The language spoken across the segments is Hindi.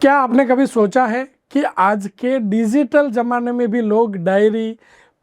क्या आपने कभी सोचा है कि आज के डिजिटल ज़माने में भी लोग डायरी,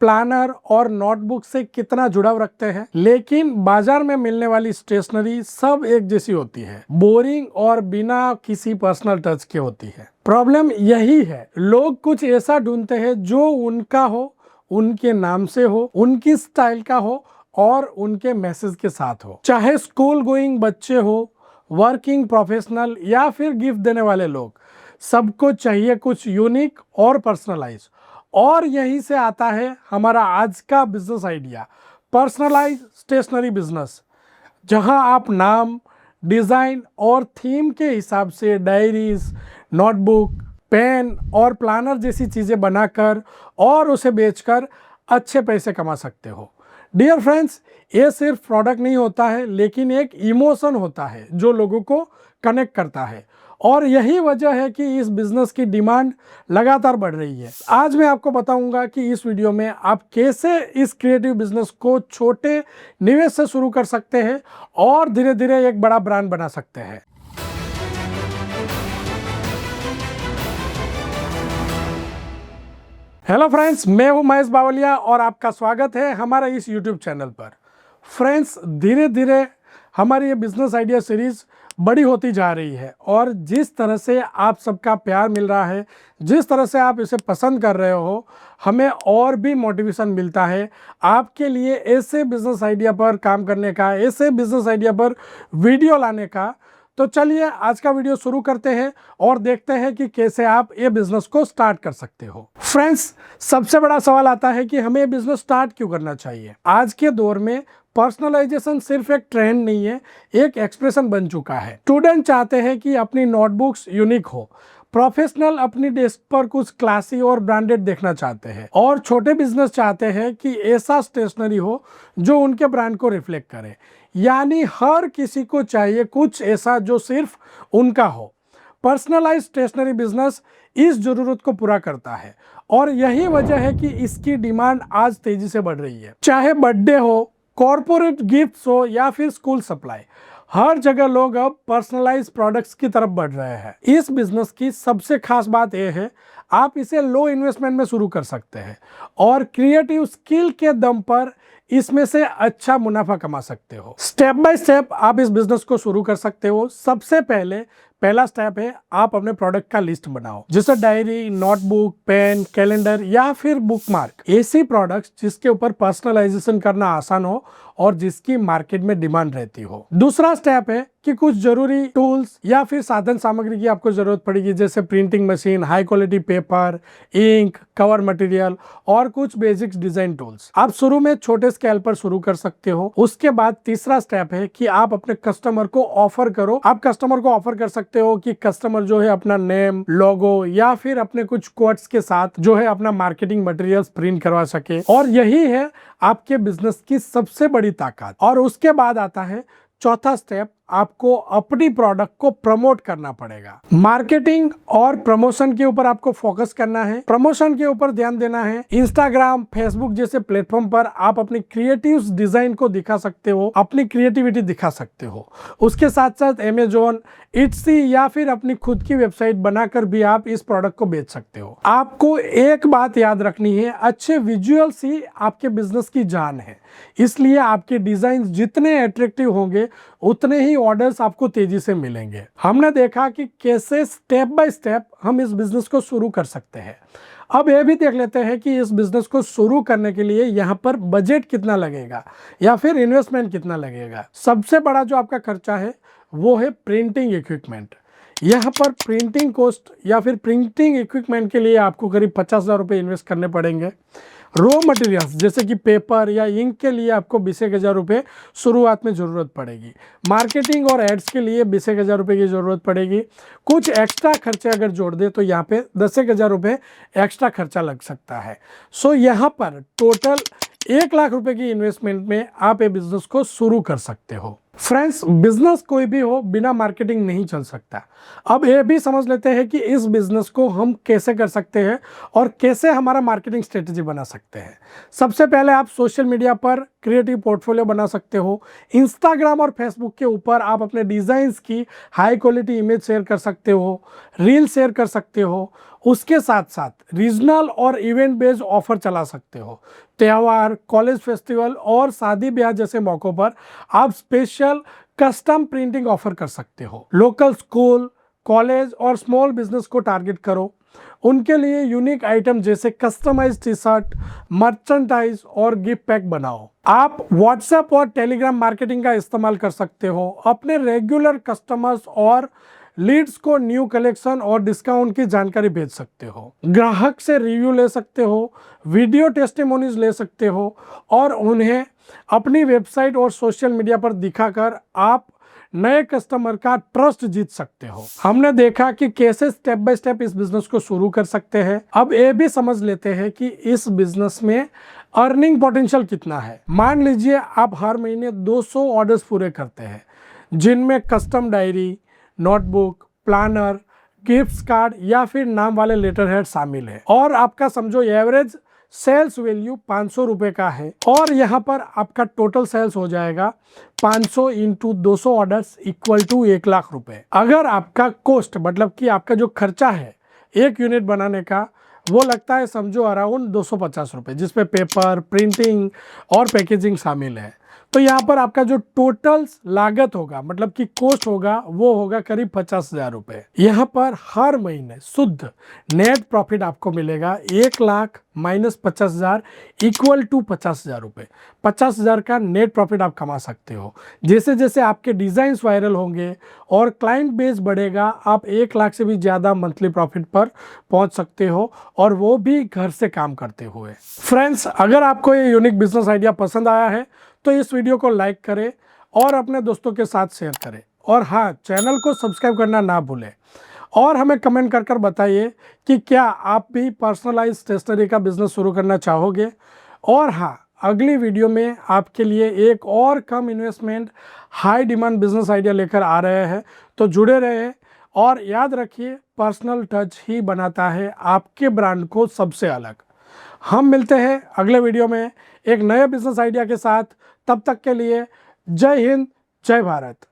प्लानर और नोटबुक से कितना जुड़ाव रखते हैं, लेकिन बाजार में मिलने वाली स्टेशनरी सब एक जैसी होती है, बोरिंग और बिना किसी पर्सनल टच के होती है। प्रॉब्लम यही है, लोग कुछ ऐसा ढूंढते हैं जो उनका हो, उनके नाम से हो, उनकी स्टाइल का हो और उनके मैसेज के साथ हो। चाहे स्कूल गोइंग बच्चे हो, वर्किंग प्रोफेशनल या फिर गिफ्ट देने वाले लोग, सबको चाहिए कुछ यूनिक और पर्सनलाइज। और यहीं से आता है हमारा आज का business idea, personalise stationery business, जहां आप नाम, डिज़ाइन और थीम के हिसाब से डायरीज, नोटबुक, पेन और प्लानर जैसी चीज़ें बनाकर और उसे बेचकर अच्छे पैसे कमा सकते हो। डियर फ्रेंड्स, ये सिर्फ प्रोडक्ट नहीं होता है, लेकिन एक इमोशन होता है जो लोगों को कनेक्ट करता है। और यही वजह है कि इस बिज़नेस की डिमांड लगातार बढ़ रही है। आज मैं आपको बताऊंगा कि इस वीडियो में आप कैसे इस क्रिएटिव बिजनेस को छोटे निवेश से शुरू कर सकते हैं और धीरे धीरे एक बड़ा ब्रांड बना सकते हैं। हेलो फ्रेंड्स, मैं हूं महेश बावलिया और आपका स्वागत है हमारे इस यूट्यूब चैनल पर। फ्रेंड्स, धीरे धीरे हमारी ये बिजनेस आइडिया सीरीज बड़ी होती जा रही है और जिस तरह से आप सबका प्यार मिल रहा है, जिस तरह से आप इसे पसंद कर रहे हो, हमें और भी मोटिवेशन मिलता है आपके लिए ऐसे बिजनेस आइडिया पर काम करने का, ऐसे बिजनेस आइडिया पर वीडियो लाने का। तो चलिए आज का वीडियो शुरू करते हैं और देखते हैं कि कैसे आप ये बिजनेस को स्टार्ट कर सकते हो। फ्रेंड्स, सबसे बड़ा सवाल आता है कि हमें ये बिजनेस स्टार्ट क्यों करना चाहिए। आज के दौर में पर्सनलाइजेशन सिर्फ एक ट्रेंड नहीं है, एक एक्सप्रेशन बन चुका है। स्टूडेंट चाहते हैं कि अपनी नोटबुक्स यूनिक हो, प्रोफेशनल अपनी डेस्क पर कुछ क्लासी और ब्रांडेड देखना चाहते हैं, और छोटे बिजनेस चाहते हैं कि ऐसा स्टेशनरी हो जो उनके ब्रांड को रिफ्लेक्ट करे। यानी हर किसी को चाहिए कुछ ऐसा जो सिर्फ उनका हो। पर्सनलाइज स्टेशनरी बिजनेस इस जरूरत को पूरा करता है और यही वजह है कि इसकी डिमांड आज तेजी से बढ़ रही है। चाहे बर्थडे हो, कॉर्पोरेट गिफ्ट्स हो या फिर स्कूल सप्लाई, हर जगह लोग अब पर्सनलाइज प्रोडक्ट्स की तरफ बढ़ रहे हैं। इस बिजनेस की सबसे खास बात यह है, आप इसे लो इन्वेस्टमेंट में शुरू कर सकते हैं और क्रिएटिव स्किल के दम पर इसमें से अच्छा मुनाफा कमा सकते हो। स्टेप बाय स्टेप आप इस बिजनेस को शुरू कर सकते हो। सबसे पहला स्टेप है, आप अपने प्रोडक्ट का लिस्ट बनाओ, जैसे डायरी, नोटबुक, पेन, कैलेंडर या फिर बुकमार्क। ऐसी प्रोडक्ट्स जिसके ऊपर पर्सनलाइजेशन करना आसान हो और जिसकी मार्केट में डिमांड रहती हो। दूसरा स्टेप है कि कुछ जरूरी टूल्स या फिर साधन सामग्री की आपको जरूरत पड़ेगी, जैसे printing machine, high quality paper, ink, cover material और कुछ बेसिक्स डिजाइन टूल्स। आप शुरू में छोटे स्केल पर शुरू कर सकते हो। उसके बाद तीसरा स्टेप है कि आप अपने कस्टमर को ऑफर करो। आप कस्टमर को ऑफर कर सकते हो कि कस्टमर जो है अपना नेम, लोगो या फिर अपने कुछ कोट्स के साथ जो है अपना मार्केटिंग मटेरियल्स प्रिंट करवा सके। और यही है आपके बिजनेस की सबसे बड़ी ताकत। और उसके बाद आता है चौथा स्टेप, आपको अपनी प्रोडक्ट को प्रमोट करना पड़ेगा। मार्केटिंग और प्रमोशन के ऊपर आपको फोकस करना है, प्रमोशन के ऊपर ध्यान देना है। इंस्टाग्राम, फेसबुक जैसे प्लेटफॉर्म पर आप अपनी क्रिएटिव डिजाइन को दिखा सकते हो, अपनी क्रिएटिविटी दिखा सकते हो। उसके साथ साथ अमेजोन, इट्सी या फिर अपनी खुद की वेबसाइट बनाकर भी आप इस प्रोडक्ट को बेच सकते हो। आपको एक बात याद रखनी है, अच्छे विजुअल्स ही आपके बिजनेस की जान है। इसलिए आपके डिजाइन जितने अट्रैक्टिव होंगे उतने ही ऑर्डर्स आपको तेजी से मिलेंगे। हमने देखा कि कैसे स्टेप बाय स्टेप हम इस बिजनेस को शुरू कर सकते हैं। अब यह भी देख लेते हैं कि इस बिजनेस को शुरू करने के लिए यहाँ पर बजट कितना लगेगा या फिर इन्वेस्टमेंट कितना लगेगा। सबसे बड़ा जो आपका खर्चा है वो है प्रिंटिंग इक्विपमेंट। यहाँ पर प्रिंटिंग कॉस्ट या फिर प्रिंटिंग इक्विपमेंट के लिए आपको करीब 50,000 रुपये इन्वेस्ट करने पड़ेंगे। रॉ मटेरियल्स जैसे कि पेपर या इंक के लिए आपको 20,000 रुपये शुरुआत में ज़रूरत पड़ेगी। मार्केटिंग और एड्स के लिए 20,000 रुपये की ज़रूरत पड़ेगी। कुछ एक्स्ट्रा खर्चे अगर जोड़ दे तो यहाँ पे 10,000 रुपये एक्स्ट्रा खर्चा लग सकता है। सो यहाँ पर टोटल 1 लाख रुपए की इन्वेस्टमेंट में आप ये बिजनेस को शुरू कर सकते हो। फ्रेंड्स, बिजनेस कोई भी हो बिना मार्केटिंग नहीं चल सकता। अब ये भी समझ लेते हैं कि इस बिजनेस को हम कैसे कर सकते हैं और कैसे हमारा मार्केटिंग स्ट्रेटजी बना सकते हैं। सबसे पहले आप सोशल मीडिया पर क्रिएटिव पोर्टफोलियो बना सकते हो। इंस्टाग्राम और फेसबुक के ऊपर आप अपने डिज़ाइंस की हाई क्वालिटी इमेज शेयर कर सकते हो, रील शेयर कर सकते हो। उसके साथ साथ रीजनल और इवेंट बेस्ड ऑफर चला सकते हो। त्यौहार, कॉलेज फेस्टिवल और शादी ब्याह जैसे मौक़ों पर आप स्पेशल कस्टम प्रिंटिंग ऑफर कर सकते हो। लोकल स्कूल, कॉलेज और स्मॉल बिजनेस को टारगेट करो। उनके लिए यूनिक आइटम जैसे कस्टमाइज्ड टी शर्ट, मर्चेंडाइज और गिफ्ट पैक बनाओ। आप व्हाट्सएप और टेलीग्राम मार्केटिंग का इस्तेमाल कर सकते हो। अपने रेगुलर कस्टमर्स और लीड्स को न्यू कलेक्शन और डिस्काउंट की जानकारी भेज सकते हो। ग्राहक से रिव्यू ले सकते हो, वीडियो टेस्टिमोनीज ले सकते हो और उन्हें अपनी वेबसाइट और सोशल मीडिया पर दिखाकर आप नए कस्टमर का ट्रस्ट जीत सकते हो। हमने देखा कि कैसे स्टेप बाय स्टेप इस बिजनेस को शुरू कर सकते हैं। अब ये भी समझ लेते हैं कि इस बिजनेस में अर्निंग पोटेंशियल कितना है। मान लीजिए आप हर महीने 200 ऑर्डर्स पूरे करते हैं, जिनमें custom diary, notebook, planner, gift card या फिर नाम वाले लेटर हेड शामिल है और आपका समझो एवरेज सेल्स वैल्यू 500 रुपये का है और यहाँ पर आपका टोटल सेल्स हो जाएगा 500 into 200 orders equal to 1 lakh रुपए। अगर आपका कॉस्ट मतलब कि आपका जो खर्चा है एक यूनिट बनाने का वो लगता है समझो अराउंड 250 रुपये, जिसपे पेपर, प्रिंटिंग और पैकेजिंग शामिल है, तो यहाँ पर आपका जो टोटल लागत होगा मतलब कि कॉस्ट होगा वो होगा करीब 50,000 रुपये। यहाँ पर हर महीने शुद्ध नेट प्रॉफिट आपको मिलेगा 1 लाख माइनस 50,000 इक्वल टू 50,000 रुपये। 50,000 का नेट प्रॉफिट आप कमा सकते हो। जैसे जैसे आपके डिज़ाइंस वायरल होंगे और क्लाइंट बेस बढ़ेगा, आप 1 लाख से भी ज़्यादा मंथली प्रॉफिट पर पहुँच सकते हो और वो भी घर से काम करते हुए। फ्रेंड्स, अगर आपको ये यूनिक बिजनेस आइडिया पसंद आया है तो इस वीडियो को लाइक करें और अपने दोस्तों के साथ शेयर करें और हाँ, चैनल को सब्सक्राइब करना ना भूलें और हमें कमेंट कर कर बताइए कि क्या आप भी पर्सनलाइज स्टेशनरी का बिजनेस शुरू करना चाहोगे। और हाँ, अगली वीडियो में आपके लिए एक और कम investment high demand business idea लेकर आ रहे हैं, तो जुड़े रहे और याद रखिए पर्सनल टच ही बनाता है आपके ब्रांड को सबसे अलग। हम मिलते हैं अगले वीडियो में एक नए बिजनेस आइडिया के साथ। तब तक के लिए जय हिंद, जय भारत।